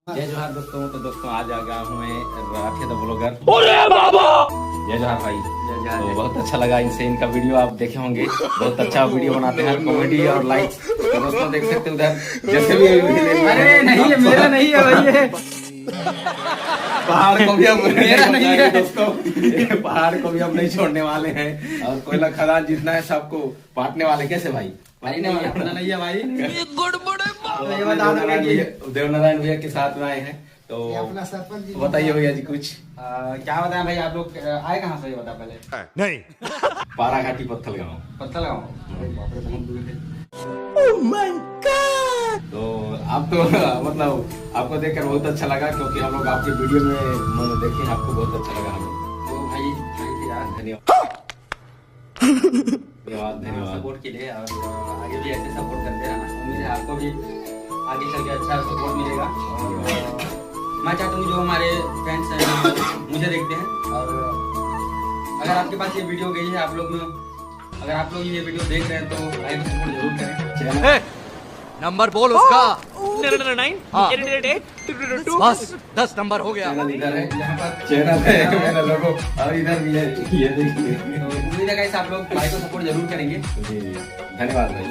जय जोहार दोस्तों। तो दोस्तों आज आ गया हूँ मैं राठी द ब्लॉगर। अरे बाबा जय जोहार भाई। तो बहुत अच्छा लगा इनसे, इनका वीडियो आप देखे होंगे, बहुत अच्छा वीडियो बनाते हैं, कॉमेडी और लाइक्स। तो दोस्तों देख सकते हैं उधर जैसे भी अरे नहीं है, मेरा नहीं है भाई ये। पहाड़ को भी हम मेरा नहीं है दोस्तों, पहाड़ को भी हम नहीं छोड़ने वाले हैं और कोयला खदान जितना है सबको बांटने वाले। कैसे भाई? भाई नहीं, अपना नहीं है भाई। तो ये बता दो कि देवनारायण भैया के साथ में आए हैं, तो अपना सरपंच जी बताइए भैया जी कुछ। क्या बताएं भाई, आप लोग आए कहाँ से, ये बता पहले। नहीं पाराघाटी पत्थल गाँव। पत्थर गाँव। अरे बाप रे, बहुत दूर है। तो आप तो मतलब आपको देखकर बहुत अच्छा लगा, क्योंकि हम लोग आपके वीडियो में देखे, आपको बहुत अच्छा लगा हमें। तो भाई थे यार, धन्यवाद धन्यवाद धन्यवाद। सपोर्ट के लिए, और आगे भी ऐसे सपोर्ट करते रहना। उम्मीद है आपको भी आगे चल के अच्छा सपोर्ट मिलेगा। और मैं चाहता हूँ जो हमारे फ्रेंड्स हैं मुझे देखते हैं, और अगर आपके पास ये वीडियो गई है, अगर आप लोग ये वीडियो देख रहे हैं तो लाइक सपोर्ट जरूर करें। नंबर बोल उसका। 9 बस 10 नंबर हो गया। चैनल इधर है, यहाँ पर चैनल है मेरा लोगो, और इधर भी है, ये देखिए। तो उम्मीद है गाइस आप लोग भाई को सपोर्ट जरूर करेंगे। जी धन्यवाद भाई।